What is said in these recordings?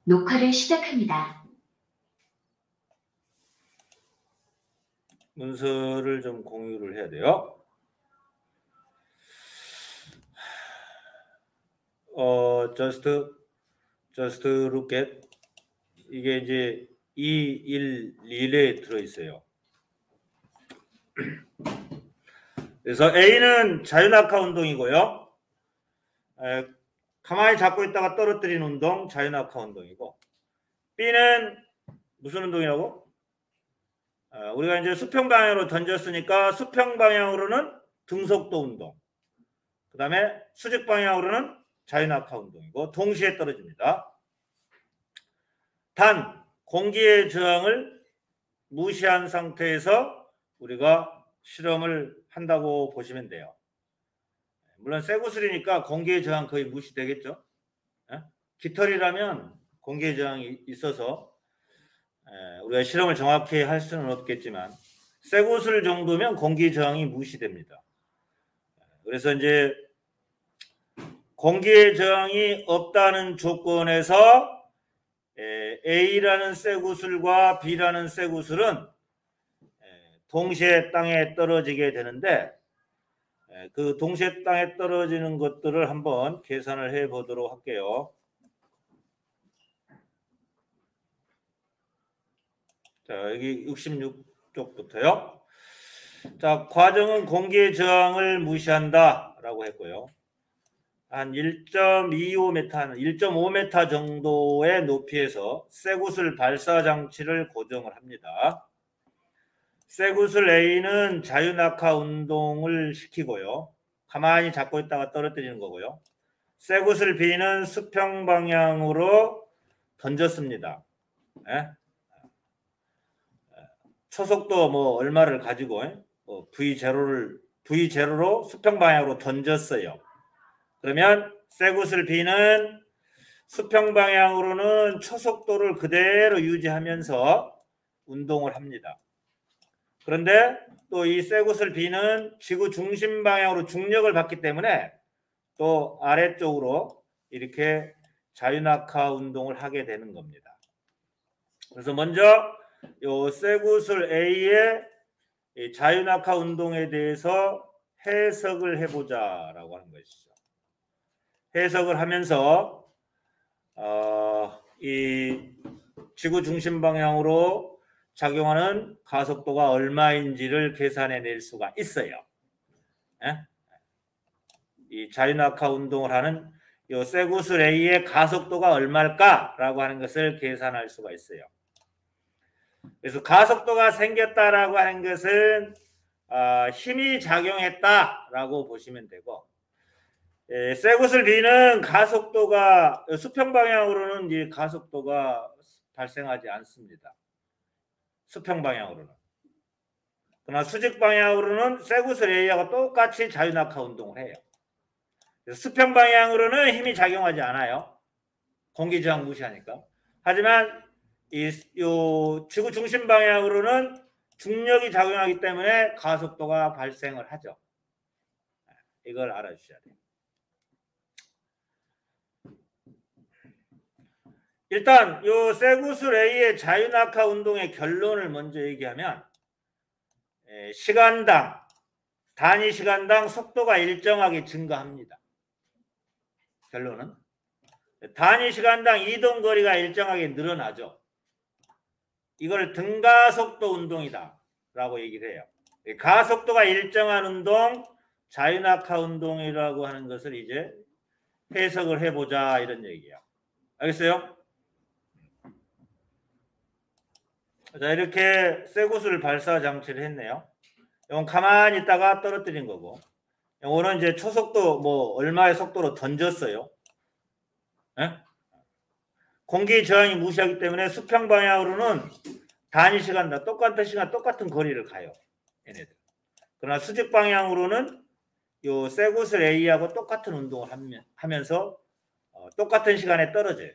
녹화를 시작합니다. 문서를 좀 공유를 해야 돼요. just look at 이게 이제 2, 1, 1에 들어있어요. 그래서 A는 자유낙하 운동이고요. 가만히 잡고 있다가 떨어뜨리는 운동, 자유낙하 운동이고, B는 무슨 운동이라고? 우리가 이제 수평 방향으로 던졌으니까 수평 방향으로는 등속도 운동, 그 다음에 수직 방향으로는 자유낙하 운동이고 동시에 떨어집니다. 단 공기의 저항을 무시한 상태에서 우리가 실험을 한다고 보시면 돼요. 물론 쇠구슬이니까 공기의 저항 거의 무시되겠죠. 깃털이라면 공기의 저항이 있어서 우리가 실험을 정확히 할 수는 없겠지만 쇠구슬 정도면 공기 저항이 무시됩니다. 그래서 이제 공기의 저항이 없다는 조건에서 A라는 쇠구슬과 B라는 쇠구슬은 동시에 땅에 떨어지게 되는데 그 동시에 땅에 떨어지는 것들을 한번 계산을 해 보도록 할게요. 자, 여기 66쪽부터요. 자, 과정은 공기의 저항을 무시한다 라고 했고요. 한 1.25m, 1.5m 정도의 높이에서 쇠구슬 발사 장치를 고정을 합니다. 쇠구슬 A는 자유낙하 운동을 시키고요. 가만히 잡고 있다가 떨어뜨리는 거고요. 쇠구슬 B는 수평 방향으로 던졌습니다. 초속도 뭐 얼마를 가지고 V0로 수평 방향으로 던졌어요. 그러면 쇠구슬 B는 수평 방향으로는 초속도를 그대로 유지하면서 운동을 합니다. 그런데 또 이 쇠구슬 B는 지구 중심 방향으로 중력을 받기 때문에 또 아래쪽으로 이렇게 자유낙하 운동을 하게 되는 겁니다. 그래서 먼저 요 쇠구슬 A의 자유낙하 운동에 대해서 해석을 해보자 라고 하는 것이죠. 해석을 하면서 이 지구 중심 방향으로 작용하는 가속도가 얼마인지를 계산해 낼 수가 있어요. 이 자유낙하 운동을 하는 이 쇠구슬 A의 가속도가 얼마일까라고 하는 것을 계산할 수가 있어요. 그래서 가속도가 생겼다라고 하는 것은 힘이 작용했다라고 보시면 되고, 쇠구슬 B는 가속도가 수평 방향으로는 이 가속도가 발생하지 않습니다. 수평 방향으로는. 그러나 수직 방향으로는 쇠구슬 A하고 똑같이 자유낙하 운동을 해요. 수평 방향으로는 힘이 작용하지 않아요. 공기 저항 무시하니까. 하지만 요 지구 중심 방향으로는 중력이 작용하기 때문에 가속도가 발생을 하죠. 이걸 알아주셔야 돼요. 일단 요 쇠구슬 A의 자유낙하 운동의 결론을 먼저 얘기하면 시간당 단위 시간당 속도가 일정하게 증가합니다. 결론은 단위 시간당 이동 거리가 일정하게 늘어나죠. 이걸 등가속도 운동이다 라고 얘기를 해요. 가속도가 일정한 운동, 자유낙하 운동이라고 하는 것을 이제 해석을 해보자 이런 얘기야. 알겠어요? 자, 이렇게 쇠구슬 발사 장치를 했네요. 이건 가만히 있다가 떨어뜨린 거고, 이거는 이제 초속도 뭐 얼마의 속도로 던졌어요. 공기 저항이 무시하기 때문에 수평 방향으로는 단위 시간 다 똑같은 시간 똑같은 거리를 가요. 얘네들. 그러나 수직 방향으로는 요 쇠구슬 A하고 똑같은 운동을 하면서 똑같은 시간에 떨어져요.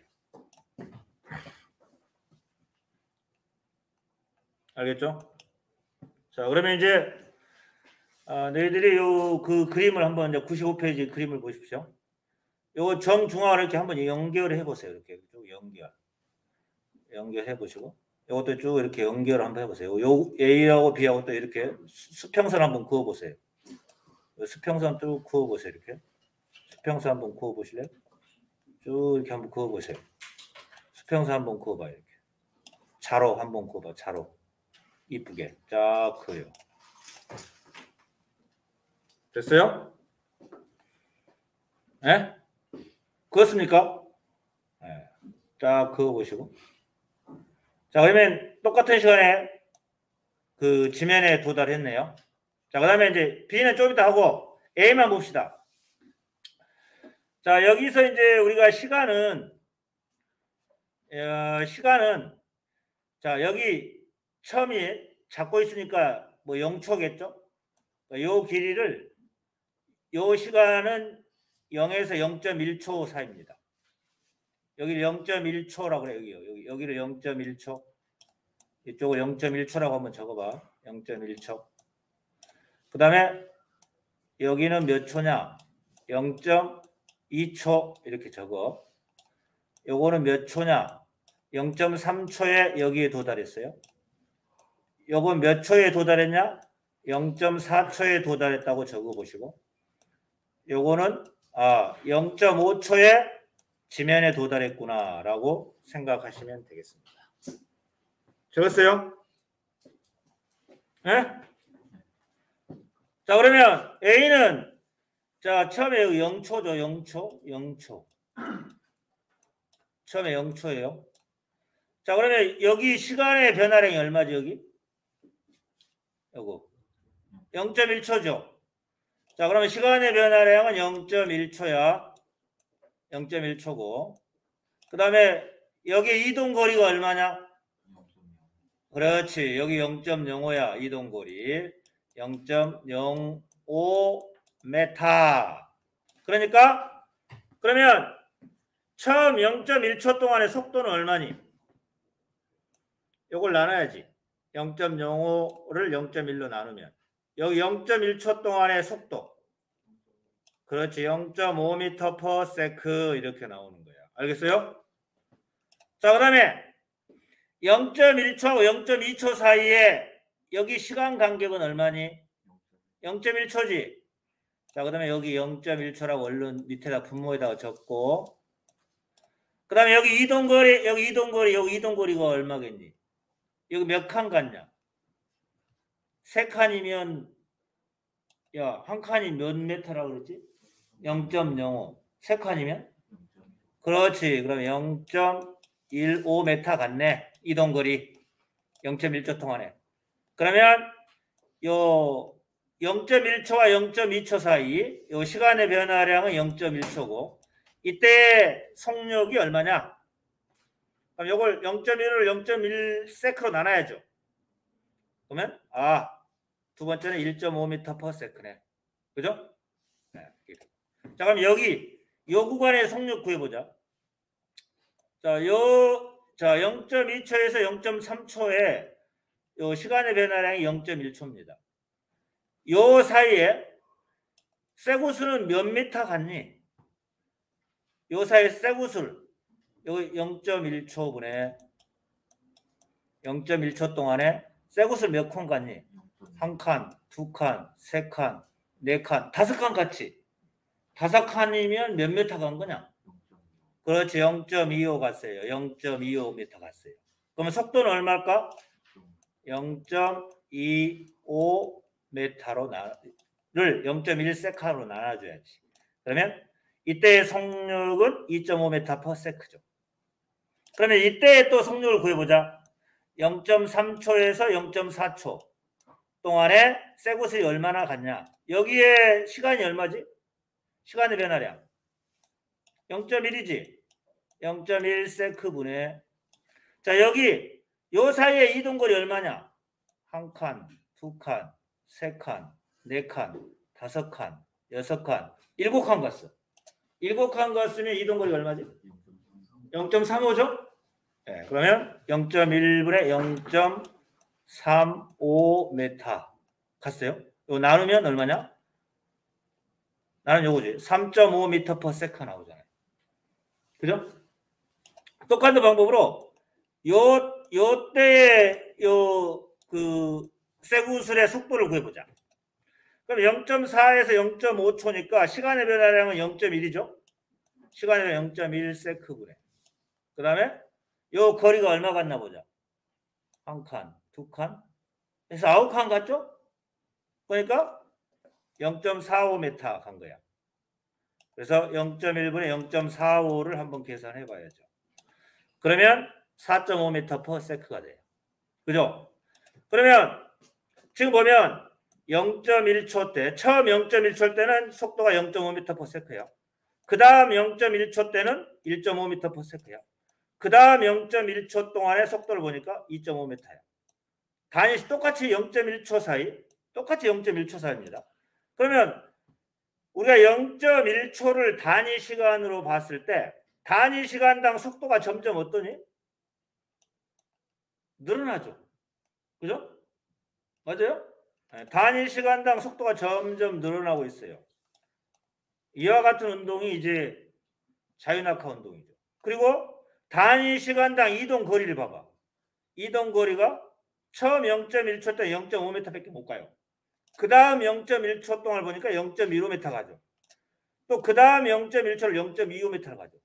알겠죠? 자, 그러면 이제 너희들이 요 그 그림을 한번 이제 95페이지 그림을 보십시오. 요거 정중앙으로 이렇게 한번 연결을 해보세요. 이렇게 쭉 연결. 연결해 보시고 이것도 쭉 이렇게 연결 한번 해보세요. 요 A하고 B하고 또 이렇게 수평선 한번 그어보세요. 수평선 쭉 그어보세요. 이렇게 수평선 한번 그어보실래요? 쭉 이렇게 한번 그어보세요. 수평선 한번 그어봐요. 이렇게 자로 한번 그어봐. 자로 이쁘게 쫙 그어요. 됐어요? 네? 그렇습니까? 네. 딱 그어보시고. 자, 그러면 똑같은 시간에 그 지면에 도달했네요. 자, 그 다음에 이제 B는 좀 이따 하고 A만 봅시다. 자, 여기서 이제 우리가 시간은, 자, 여기 처음이 잡고 있으니까 뭐 0초겠죠? 요 길이를, 요 시간은 0에서 0.1초 사이입니다. 여기를 0.1초라고 그래요. 여기를 0.1초. 이쪽을 0.1초라고 한번 적어봐. 0.1초. 그 다음에 여기는 몇 초냐? 0.2초 이렇게 적어. 요거는 몇 초냐? 0.3초에 여기에 도달했어요. 요건 몇 초에 도달했냐? 0.4초에 도달했다고 적어보시고 요거는 0.5초에 지면에 도달했구나 라고 생각하시면 되겠습니다. 적었어요? 네? 자, 그러면 A는 자, 처음에 0초죠. 0초. 처음에 0초예요. 자, 그러면 여기 시간의 변화량이 얼마죠, 여기? 요거. 0.1초죠. 자, 그러면 시간의 변화량은 0.1초야. 0.1초고. 그 다음에 여기 이동거리가 얼마냐? 그렇지. 여기 0.05야. 이동거리. 0.05m. 그러니까 그러면 처음 0.1초 동안의 속도는 얼마니? 이걸 나눠야지. 0.05를 0.1로 나누면 여기 0.1초 동안의 속도. 그렇지. 0.5m/s 이렇게 나오는 거야. 알겠어요? 자, 그 다음에 0.1초하고 0.2초 사이에 여기 시간 간격은 얼마니? 0.1초지. 자, 그 다음에 여기 0.1초라고 얼른 밑에다 분모에다가 적고 그 다음에 여기 이동거리가 얼마겠니? 여기 몇 칸 갔냐? 3칸이면 야, 한 칸이 몇 메타라고 그랬지? 0.05. 3칸이면? 그렇지. 그럼 0.15m 갔네. 이동거리. 0.1초 동안에. 그러면 요 0.1초와 0.2초 사이 요 시간의 변화량은 0.1초고 이때 속력이 얼마냐? 그럼 요걸 0.1을 0.1세크로 나눠야죠. 그러면 두 번째는 1.5m/s네. 그죠? 네. 자, 그럼 여기 요 구간의 속력 구해보자. 자, 0.2초에서 0.3초에 요 시간의 변화량이 0.1초입니다. 요 사이에 쇠구슬은 몇 미터 갔니? 요 사이에 쇠구슬 여기 0.1초분에 0.1초 동안에 쇠구슬 몇 칸 갔니? 한 칸, 두 칸, 세 칸, 네 칸, 5칸 갔지? 5칸이면 몇 미터 간 거냐? 그렇지. 0.25 갔어요. 0.25m 갔어요. 그러면 속도는 얼마일까? 0.25m로 를 0.1세카로 나눠줘야지. 그러면 이때의 속력은 2.5m/s죠. 그러면 이때의 또 속력을 구해보자. 0.3초에서 0.4초 동안에 쇠구슬이 얼마나 갔냐? 여기에 시간이 얼마지? 시간의 변화량 0.1이지. 0.1세크분의 자, 여기 요 사이에 이동거리 얼마냐? 한 칸, 두 칸, 세 칸, 네 칸, 5칸, 6칸, 7칸 갔어. 7칸 갔으면 이동거리가 얼마지? 0.35죠? 네, 그러면 0.1분의 0.35m 갔어요. 이거 나누면 얼마냐? 나는 요거지. 3.5m/s 나오잖아요. 그죠? 똑같은 방법으로 요 때의 그 쇠구슬의 속도를 구해보자. 그럼 0.4에서 0.5초니까 시간의 변화량은 0.1이죠. 시간의 변화 0.1세크분에. 그 다음에 요 거리가 얼마 갔나 보자. 한 칸, 두 칸, 그래서 9칸 갔죠? 그러니까 0.45m 간 거야. 그래서 0.1분에 0.45를 한번 계산해 봐야죠. 그러면 4.5m/s가 돼요. 그죠? 그러면 지금 보면 0.1초 때, 처음 0.1초 때는 속도가 0.5m/s예요. 그 다음 0.1초 때는 1.5m/s야. 그 다음 0.1초 동안의 속도를 보니까 2.5m야. 단위 똑같이 0.1초 사이, 똑같이 0.1초 사이입니다. 그러면 우리가 0.1초를 단위 시간으로 봤을 때 단위 시간당 속도가 점점 어떠니? 늘어나죠. 그죠? 맞아요? 단위 시간당 속도가 점점 늘어나고 있어요. 이와 같은 운동이 이제 자유낙하 운동이죠. 그리고 단위 시간당 이동 거리를 봐봐. 이동 거리가 처음 0.1초 때 0.5m밖에 못 가요. 그 다음 0.1초 동안 보니까 0.15m 가죠. 또 그 다음 0.1초를 0.25m를 가죠.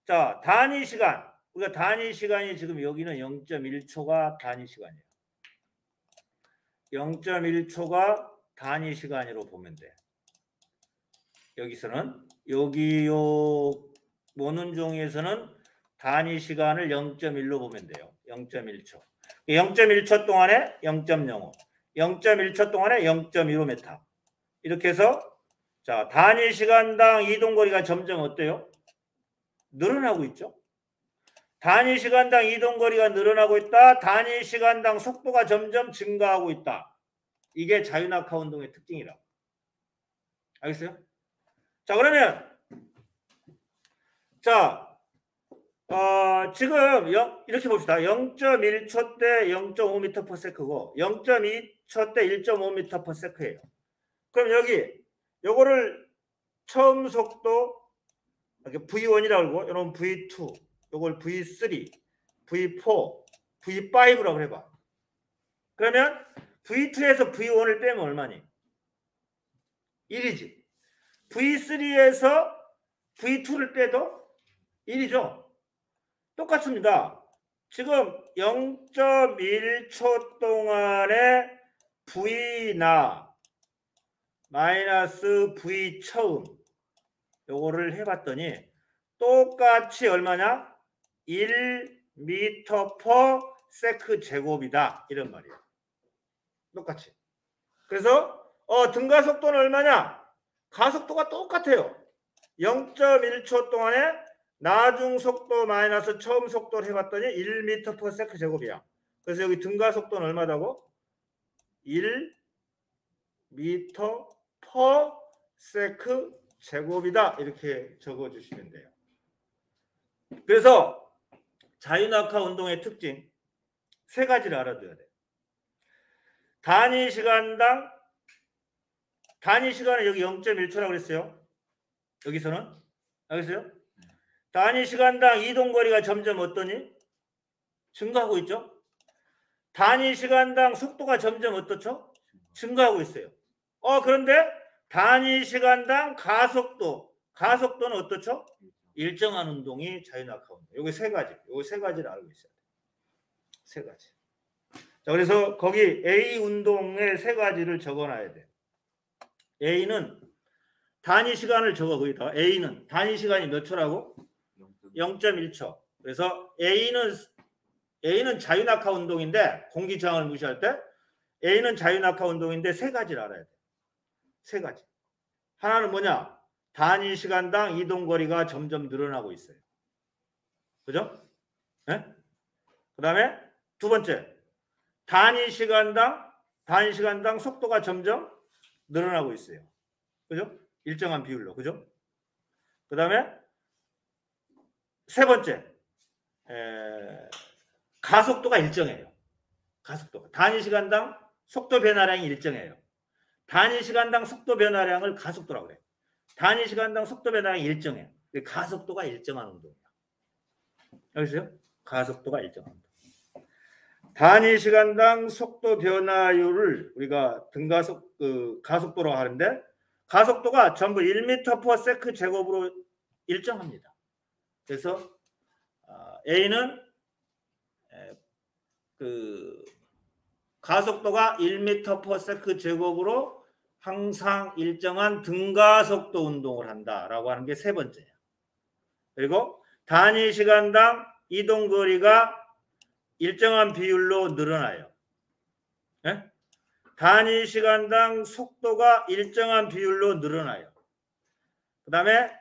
자, 단위 시간. 우리가 단위 시간이 지금 여기는 0.1초가 단위 시간이에요. 0.1초가 단위 시간으로 보면 돼. 여기서는 여기 요 모는 종이에서는 단위 시간을 0.1로 보면 돼요. 0.1초. 0.1초 동안에 0.05, 0.1초 동안에 0.15m. 이렇게 해서 자, 단위 시간당 이동거리가 점점 어때요? 늘어나고 있죠. 단위 시간당 이동거리가 늘어나고 있다. 단위 시간당 속도가 점점 증가하고 있다. 이게 자유낙하 운동의 특징이라고. 알겠어요? 자, 그러면 자, 지금 이렇게 봅시다. 0.1초 때 0.5m/s고 0.2초 때 1.5m/s예요. 그럼 여기 요거를 처음 속도 이렇게 V1이라고 하고 요런 V2, 요걸 V3, V4, V5라고 해봐. 그러면 V2에서 V1을 빼면 얼마니? 1이지. V3에서 V2를 빼도 1이죠. 똑같습니다. 지금 0.1초 동안의 V나 마이너스 V 처음 요거를 해봤더니 똑같이 얼마냐? 1m/s 제곱이다. 이런 말이에요. 똑같이. 그래서 등가속도는 얼마냐? 가속도가 똑같아요. 0.1초 동안에 나중 속도 마이너스 처음 속도를 해봤더니 1m/s 제곱이야. 그래서 여기 등가속도는 얼마다고? 1m/s 제곱이다. 이렇게 적어주시면 돼요. 그래서 자유낙하 운동의 특징 세 가지를 알아둬야 돼요. 단위 시간은 여기 0.1초라고 그랬어요. 여기서는 알겠어요? 단위 시간당 이동거리가 점점 어떠니? 증가하고 있죠? 단위 시간당 속도가 점점 어떻죠? 증가하고 있어요. 그런데 단위 시간당 가속도는 어떻죠? 일정한 운동이 자유낙하 운동. 요게 세 가지를 알고 있어야 돼요. 세 가지. 자, 그래서 거기 A 운동의 세 가지를 적어놔야 돼요. A는 단위 시간을 적어 거기다. A는 단위 시간이 몇 초라고? 0.1초. 그래서 A는 자유낙하 운동인데 공기 저항을 무시할 때 A는 자유낙하 운동인데 세 가지를 알아야 돼. 세 가지. 하나는 뭐냐? 단위 시간당 이동거리가 점점 늘어나고 있어요. 그죠? 네? 그 다음에 두 번째. 단위 시간당 속도가 점점 늘어나고 있어요. 그죠? 일정한 비율로. 그죠? 그 다음에 세 번째. 가속도가 일정해요. 가속도가. 단위 시간당 속도 변화량이 일정해요. 단위 시간당 속도 변화량을 가속도라고 그래요. 단위 시간당 속도 변화량이 일정해요. 가속도가 일정한 운동이에요. 알겠어요? 가속도가 일정합니다. 단위 시간당 속도 변화율을 우리가 가속도라고 하는데 가속도가 전부 1m/s 제곱으로 일정합니다. 그래서 A는 가속도가 1m/s 제곱으로 항상 일정한 등가속도 운동을 한다라고 하는 게 세 번째예요. 그리고 단위 시간당 이동 거리가 일정한 비율로 늘어나요. 네? 단위 시간당 속도가 일정한 비율로 늘어나요. 그 다음에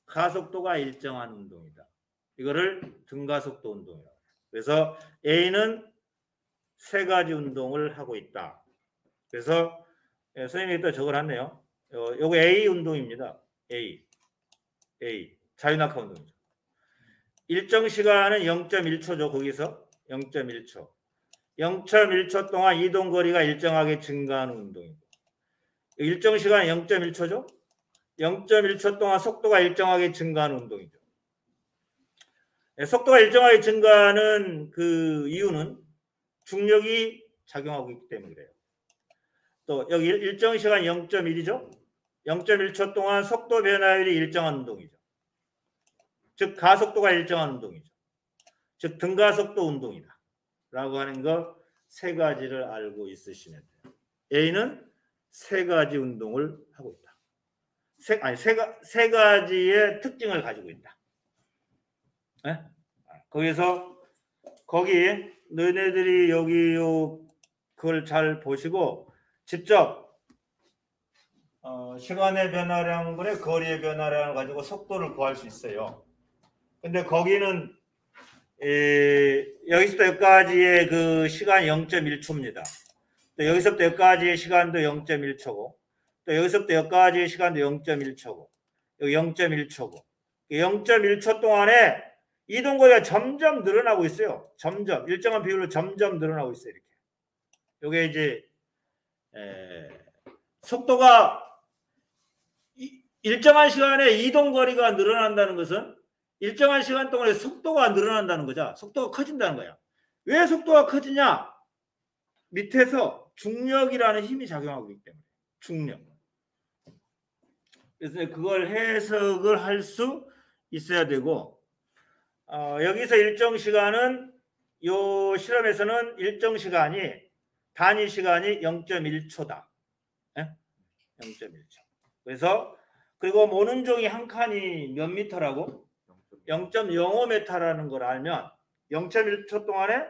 가속도가 일정한 운동이다. 이거를 등가속도 운동이라고 해요. 그래서 A는 세 가지 운동을 하고 있다. 그래서 선생님이 또 적어놨네요. 요거 A 운동입니다. A 자유낙하 운동이죠. 일정 시간은 0.1초죠. 거기서 0.1초. 0.1초 동안 이동 거리가 일정하게 증가하는 운동이고 일정 시간 0.1초죠. 0.1초 동안 속도가 일정하게 증가하는 운동이죠. 속도가 일정하게 증가하는 그 이유는 중력이 작용하고 있기 때문에 그래요. 또 여기 일정 시간 0.1이죠. 0.1초 동안 속도 변화율이 일정한 운동이죠. 즉 가속도가 일정한 운동이죠. 즉 등가속도 운동이다. 라고 하는 거 세 가지를 알고 있으시면 돼요. A는 세 가지 운동을 하고 있다. 세 가지의 특징을 가지고 있다. 네? 거기서 거기 너네들이 여기 그걸 잘 보시고 직접 시간의 변화량분의 거리의 변화량을 가지고 속도를 구할 수 있어요. 근데 거기는 여기서부터 여기까지의 그 시간 0.1초입니다. 또 여기서부터 여기까지의 시간도 0.1초고 또 여기서부터 여기까지의 시간도 0.1초고 여기 0.1초고 0.1초 동안에 이동 거리가 점점 늘어나고 있어요. 점점 일정한 비율로 점점 늘어나고 있어요. 이렇게. 이게 이제 속도가 일정한 시간에 이동 거리가 늘어난다는 것은 일정한 시간 동안에 속도가 늘어난다는 거죠. 속도가 커진다는 거야. 왜 속도가 커지냐? 밑에서 중력이라는 힘이 작용하고 있기 때문에. 중력. 그래서 그걸 해석을 할 수 있어야 되고 여기서 일정 시간은 요 실험에서는 일정 시간이 단위 시간이 0.1초다. 0.1초. 그래서 그리고 모는 종이 한 칸이 몇 미터라고? 0.05m라는 걸 알면 0.1초 동안에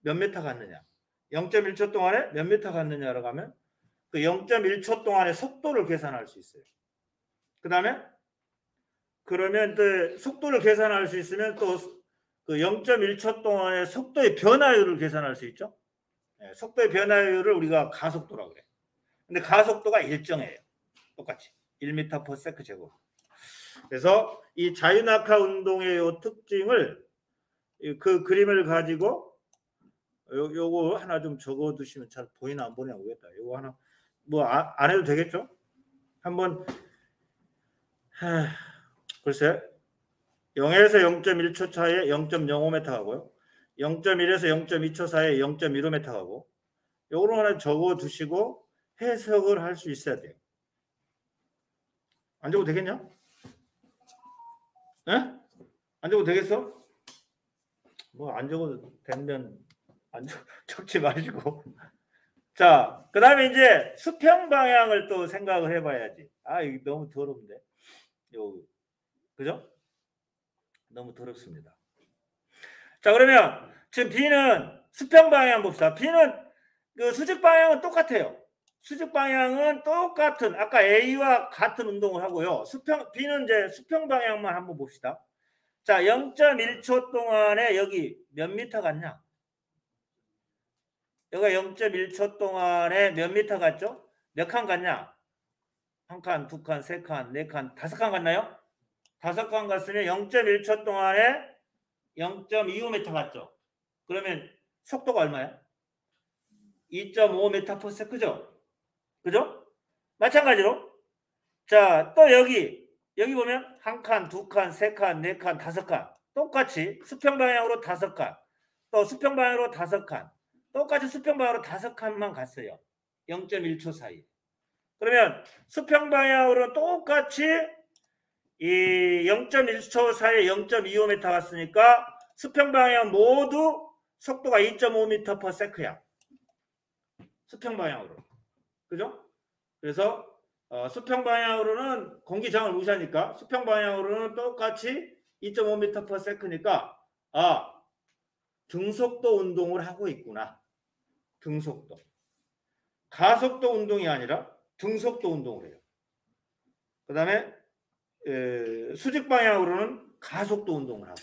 몇 미터 갔느냐? 0.1초 동안에 몇 미터 갔느냐라고 하면 그 0.1초 동안의 속도를 계산할 수 있어요. 그 다음에 그러면 또 속도를 계산할 수 있으면 또 그 0.1초 동안의 속도의 변화율을 계산할 수 있죠. 속도의 변화율을 우리가 가속도라고 그래요. 근데 가속도가 일정해요. 똑같이 1m/s 제곱. 그래서 이 자유낙하 운동의 요 특징을 그 그림을 가지고 요거 하나 좀 적어 두시면 잘 보이나 안 보이나 모르겠다. 요거 하나 뭐 안 해도 되겠죠? 한번 글쎄 0에서 0.1초 차이에 0.05m 가고요. 0.1에서 0.2초 사이에 0.15m 가고 요거를 하나 적어 두시고 해석을 할 수 있어야 돼요. 안 적어도 되겠냐? 예? 안 적어도 되겠어? 뭐 안 적어도 되면 안 적지 마시고. 자, 그 다음에 이제 수평 방향을 또 생각을 해봐야지. 이거 너무 더럽는데. 그죠? 너무 더럽습니다. 자, 그러면 지금 B는 수평 방향 봅시다. B는 그 수직 방향은 똑같아요. 수직 방향은 똑같은 아까 A와 같은 운동을 하고요. B는 이제 수평 방향만 한번 봅시다. 자, 0.1초 동안에 여기 몇 미터 갔냐? 여기가 0.1초 동안에 몇 미터 갔죠? 몇 칸 갔냐? 한 칸, 두 칸, 세 칸, 네 칸, 다섯 칸 갔나요? 다섯 칸 갔으면 0.1초 동안에 0.25m 갔죠? 그러면 속도가 얼마야? 2.5m/s 그죠? 그죠? 마찬가지로 자, 또 여기 보면 한 칸, 두 칸, 세 칸, 네 칸, 다섯 칸 똑같이 수평 방향으로 5칸, 또 수평 방향으로 5칸, 똑같이 수평 방향으로 5칸만 갔어요. 0.1초 사이. 그러면 수평 방향으로 똑같이 이 0.1초 사이에 0.25m 갔으니까 수평 방향 모두 속도가 2.5m/s야. 수평 방향으로. 그죠? 그래서 수평 방향으로는 공기저항을 무시하니까 수평 방향으로는 똑같이 2.5m/s니까 등속도 운동을 하고 있구나. 등속도. 가속도 운동이 아니라 등속도 운동을 해요. 그 다음에 수직 방향으로는 가속도 운동을 하고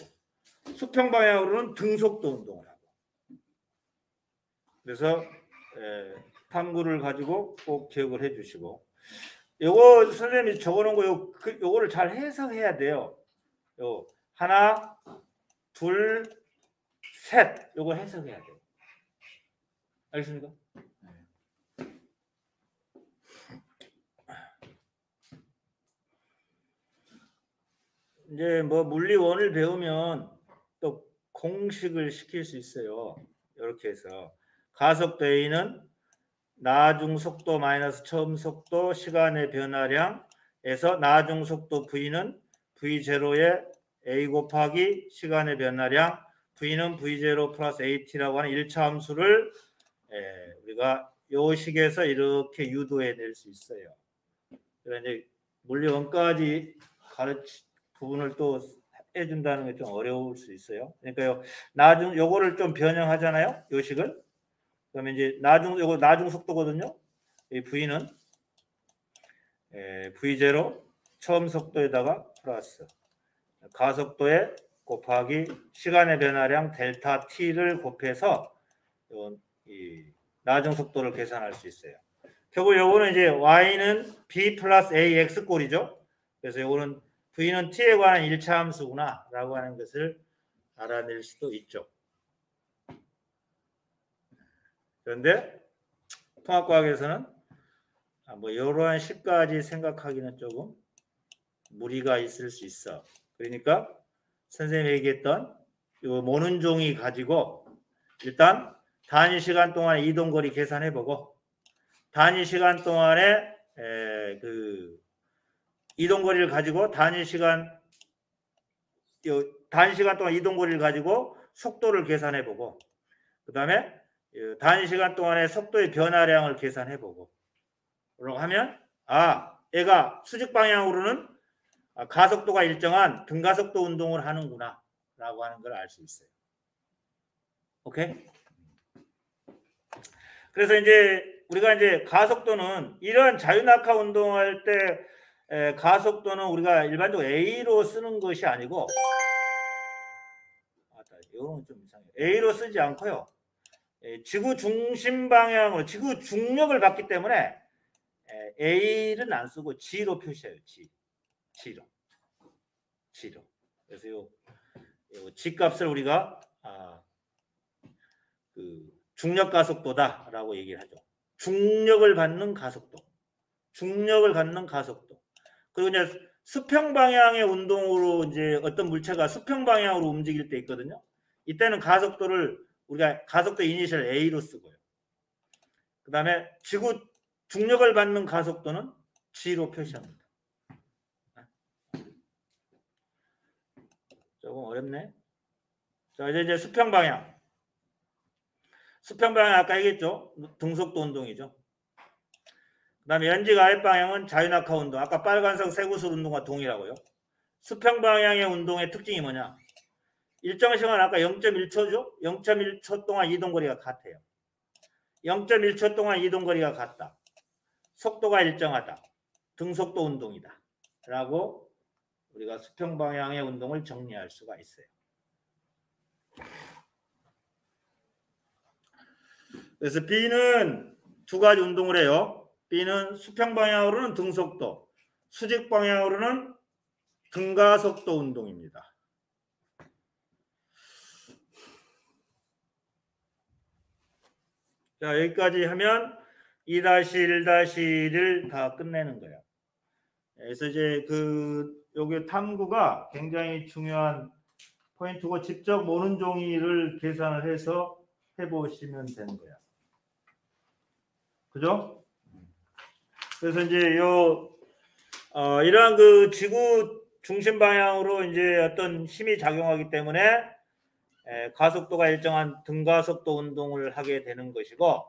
수평 방향으로는 등속도 운동을 하고. 그래서 탐구를 가지고 꼭 기억을 해 주시고, 요거 선생님이 적어놓은 거 요거를 잘 해석해야 돼요. 요 하나, 둘, 셋 요거 해석해야 돼요. 알겠습니까? 이제 뭐 물리원을 배우면 또 공식을 시킬 수 있어요. 이렇게 해서 가속도 A는 나중 속도 마이너스 처음 속도 시간의 변화량에서 나중 속도 V는 V0의 A 곱하기 시간의 변화량 V는 V0 플러스 AT라고 하는 1차 함수를 우리가 요 식에서 이렇게 유도해낼 수 있어요. 그래서 이제 물리원까지 부분을 또 해준다는 게 좀 어려울 수 있어요. 그러니까요, 요거를 좀 변형하잖아요. 요 식을. 그러면 이제 요거 나중 속도거든요. 이 V는 V0 처음 속도에다가 플러스 가속도에 곱하기 시간의 변화량 델타 T를 곱해서 이 나중 속도를 계산할 수 있어요. 결국 요거는 이제 Y는 B 플러스 AX 꼴이죠. 그래서 요거는 V는 T에 관한 1차 함수구나 라고 하는 것을 알아낼 수도 있죠. 그런데 통합과학에서는 뭐 이러한 식까지 생각하기는 조금 무리가 있을 수 있어. 그러니까 선생님이 얘기했던 이 모는 종이 가지고 일단 단위 시간 동안 이동거리 계산해보고 단위 시간 동안에 그 이동거리를 가지고 단위 시간 동안 이동거리를 가지고 속도를 계산해보고 그 다음에 단위 시간 동안의 속도의 변화량을 계산해보고 그러고 하면 얘가 수직 방향으로는 가속도가 일정한 등가속도 운동을 하는구나 라고 하는 걸 알 수 있어요. 오케이? 그래서 이제 우리가 이제 가속도는 이런 자유낙하 운동할 때 가속도는 우리가 일반적으로 A로 쓰는 것이 아니고 이건 좀 이상해요. A로 쓰지 않고요. 지구 중심 방향으로 지구 중력을 받기 때문에 A는 안 쓰고 G로 표시해요. G로. 그래서 요 G 값을 우리가 그 중력 가속도다라고 얘기를 하죠. 중력을 받는 가속도. 그리고 이제 수평 방향의 운동으로 이제 어떤 물체가 수평 방향으로 움직일 때 있거든요. 이때는 가속도를 우리가 가속도 이니셜 A로 쓰고요. 그 다음에 지구 중력을 받는 가속도는 G로 표시합니다. 조금 어렵네. 자, 이제 수평 방향. 수평 방향 아까 얘기했죠. 등속도 운동이죠. 그 다음에 연직 아랫 방향은 자유낙하 운동. 아까 빨간색 쇠구슬 운동과 동일하고요. 수평 방향의 운동의 특징이 뭐냐? 일정 시간 아까 0.1초죠? 0.1초 동안 이동거리가 같아요. 0.1초 동안 이동거리가 같다. 속도가 일정하다. 등속도 운동이다. 라고 우리가 수평 방향의 운동을 정리할 수가 있어요. 그래서 B는 두 가지 운동을 해요. B는 수평 방향으로는 등속도, 수직 방향으로는 등가속도 운동입니다. 자, 여기까지 하면 2-1-1을 다 끝내는 거예요. 그래서 이제 여기 탐구가 굉장히 중요한 포인트고 직접 모는 종이를 계산을 해서 해보시면 되는 거야. 그죠? 그래서 이제 이러한 그 지구 중심 방향으로 이제 어떤 힘이 작용하기 때문에 가속도가 일정한 등가속도 운동을 하게 되는 것이고,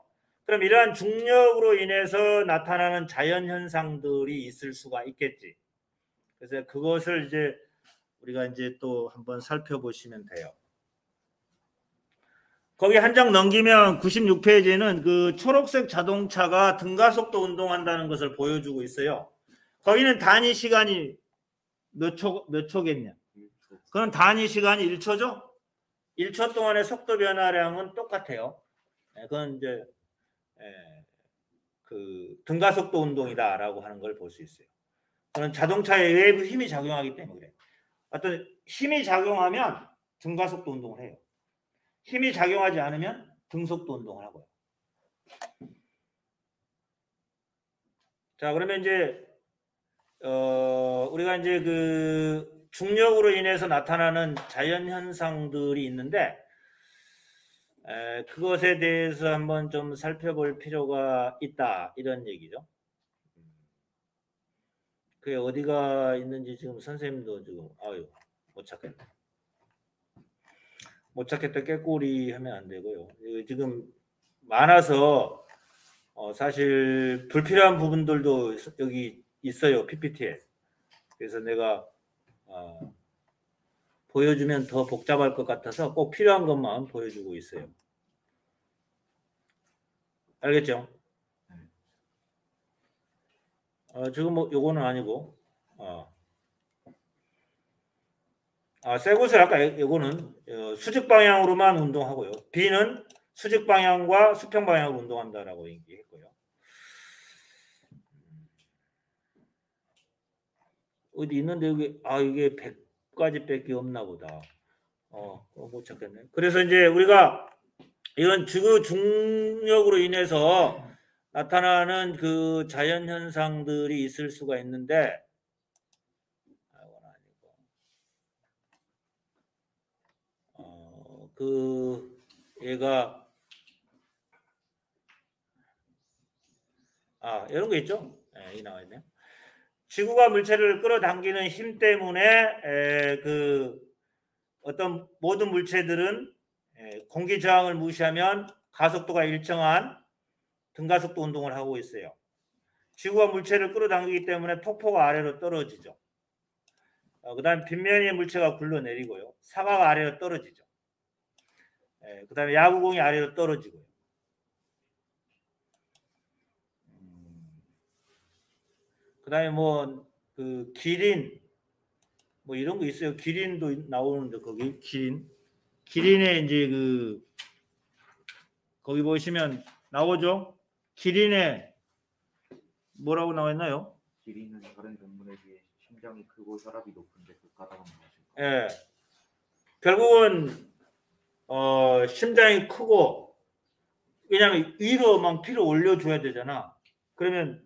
그럼 이러한 중력으로 인해서 나타나는 자연 현상들이 있을 수가 있겠지. 그래서 그것을 이제 우리가 이제 또 한번 살펴보시면 돼요. 거기 한 장 넘기면 96페이지에는 그 초록색 자동차가 등가속도 운동한다는 것을 보여주고 있어요. 거기는 단위 시간이 몇 초겠냐? 그건 단위 시간이 1초죠? 1초 동안의 속도 변화량은 똑같아요. 그건 이제 그 등가속도 운동이다라고 하는 걸 볼 수 있어요. 그건 자동차에 외부 힘이 작용하기 때문에 그래. 어떤 힘이 작용하면 등가속도 운동을 해요. 힘이 작용하지 않으면 등속도 운동을 하고요. 자, 그러면 이제 우리가 이제 그 중력으로 인해서 나타나는 자연 현상들이 있는데 그것에 대해서 한번 좀 살펴볼 필요가 있다, 이런 얘기죠. 그게 어디가 있는지 지금 선생님도 지금 못 찾겠네. 못 찾겠다 깨꼬리 하면 안 되고요. 지금 많아서 사실 불필요한 부분들도 여기 있어요, PPT에. 그래서 내가 보여주면 더 복잡할 것 같아서 꼭 필요한 것만 보여주고 있어요. 알겠죠? 지금 뭐 요거는 아니고 세 곳을 아까 요거는 수직 방향으로만 운동하고요. B는 수직 방향과 수평 방향으로 운동한다라고 얘기했고요. 어디 있는데 여기 이게 100가지밖에 없나 보다. 못 찾겠네. 그래서 이제 우리가 이런 지구 중력으로 인해서 나타나는 그 자연 현상들이 있을 수가 있는데 얘가 이런 거 있죠? 이 나와 있네요. 지구가 물체를 끌어당기는 힘 때문에 그 어떤 모든 물체들은 공기 저항을 무시하면 가속도가 일정한 등가속도 운동을 하고 있어요. 지구가 물체를 끌어당기기 때문에 폭포가 아래로 떨어지죠. 그 다음에 빗면의 물체가 굴러내리고요. 사과가 아래로 떨어지죠. 그 다음에 야구공이 아래로 떨어지고요. 그 다음에 그 기린 뭐 이런 거 있어요. 기린도 나오는데 거기 기린의 이제 거기 보시면 나오죠. 기린의 뭐라고 나와 있나요? 기린은 다른 동물에 비해 심장이 크고 혈압이 높은데 극하다고 말하죠. 예. 결국은 심장이 크고, 왜냐하면 위로만 피를 올려줘야 되잖아. 그러면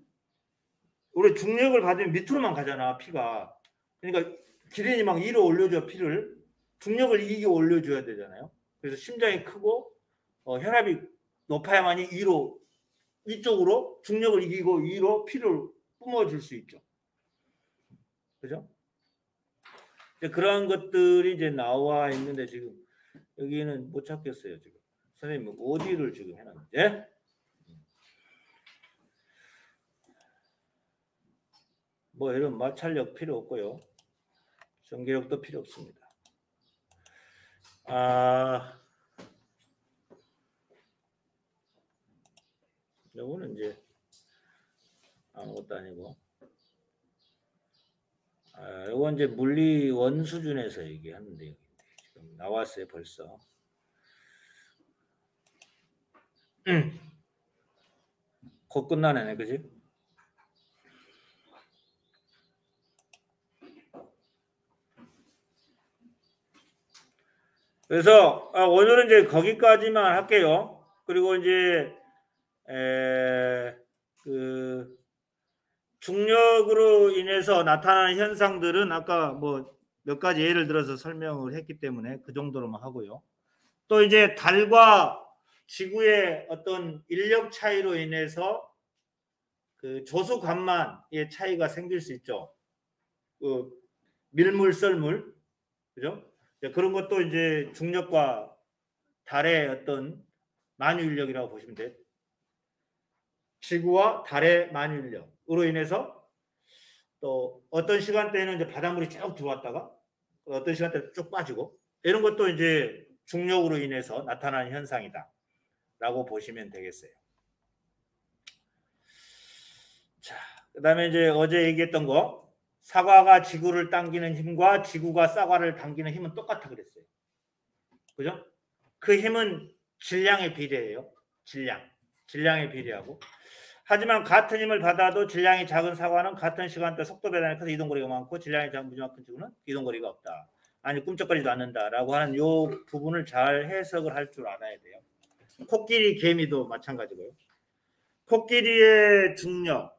우리 중력을 받으면 밑으로만 가잖아, 피가. 그러니까 기린이 막 위로 올려줘, 피를. 중력을 이기게 올려줘야 되잖아요. 그래서 심장이 크고 혈압이 높아야만이 이쪽으로 중력을 이기고 위로 피를 뿜어줄 수 있죠. 그죠? 그런 것들이 이제 나와 있는데 지금 여기는 못 찾겠어요. 지금 선생님 어디를 지금 해놨는지. 뭐 이런 마찰력 필요 없고요. 전기력도 필요 없습니다. 요거는 이제 아무것도 아니고, 요건 이제 물리원 수준에서 얘기하는데 지금 나왔어요 벌써. 곧 끝나네, 그지? 그래서 오늘은 이제 거기까지만 할게요. 그리고 이제 그 중력으로 인해서 나타나는 현상들은 아까 뭐 몇 가지 예를 들어서 설명을 했기 때문에 그 정도로만 하고요. 또 이제 달과 지구의 어떤 인력 차이로 인해서 그 조수 간만의 차이가 생길 수 있죠. 그 밀물, 썰물, 그죠? 그런 것도 이제 중력과 달의 어떤 만유인력이라고 보시면 돼요. 지구와 달의 만유인력으로 인해서 또 어떤 시간대에는 이제 바닷물이 쭉 들어왔다가 어떤 시간대에 쭉 빠지고 이런 것도 이제 중력으로 인해서 나타나는 현상이다라고 보시면 되겠어요. 자, 그다음에 이제 어제 얘기했던 거 사과가 지구를 당기는 힘과 지구가 사과를 당기는 힘은 똑같아 그랬어요. 그죠? 그 힘은 질량에 비례해요. 질량에 비례하고. 하지만 같은 힘을 받아도 질량이 작은 사과는 같은 시간대 속도 배당이 커서 이동거리가 많고 질량이 작은 무지막 큰 지구는 이동거리가 없다. 아니 꿈쩍거리지도 않는다라고 하는 요 부분을 잘 해석을 할 줄 알아야 돼요. 코끼리, 개미도 마찬가지고요. 코끼리의 중력,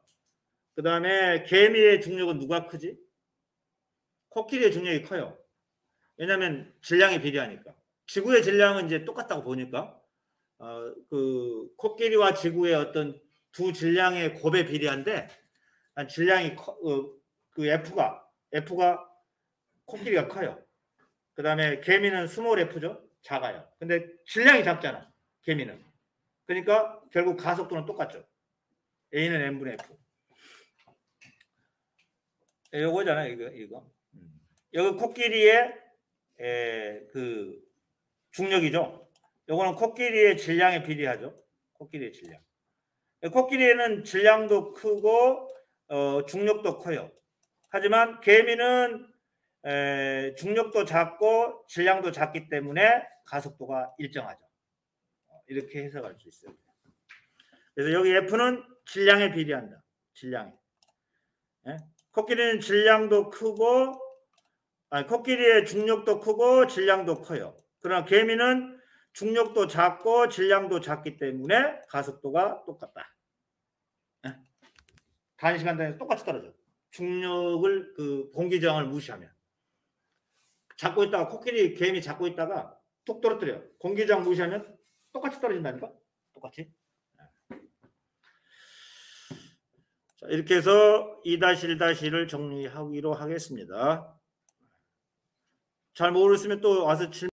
그 다음에 개미의 중력은 누가 크지? 코끼리의 중력이 커요. 왜냐하면 질량이 비례하니까. 지구의 질량은 이제 똑같다고 보니까 그 코끼리와 지구의 어떤 두 질량의 곱에 비례한데 질량이 그 F가 코끼리가 커요. 그 다음에 개미는 스몰 F죠. 작아요. 근데 질량이 작잖아. 개미는. 그러니까 결국 가속도는 똑같죠. A는 N분의 F. 요거잖아요. 이거. 여기 코끼리의 그 중력이죠. 요거는 코끼리의 질량에 비례하죠. 코끼리의 질량. 코끼리는 질량도 크고 중력도 커요. 하지만 개미는 중력도 작고 질량도 작기 때문에 가속도가 일정하죠. 이렇게 해석할 수 있어요. 그래서 여기 F는 질량에 비례한다. 질량에. 코끼리는 질량도 크고 코끼리의 중력도 크고 질량도 커요. 그러나 개미는 중력도 작고 질량도 작기 때문에 가속도가 똑같다. 단시간대에 똑같이 떨어져. 중력을 그 공기저항을 무시하면 잡고 있다가 코끼리 개미 잡고 있다가 툭 떨어뜨려. 공기저항 무시하면 똑같이 떨어진다니까. 똑같이. 자, 이렇게 해서 2-1-1을 정리하기로 하겠습니다. 잘 모르시면 또 와서 질문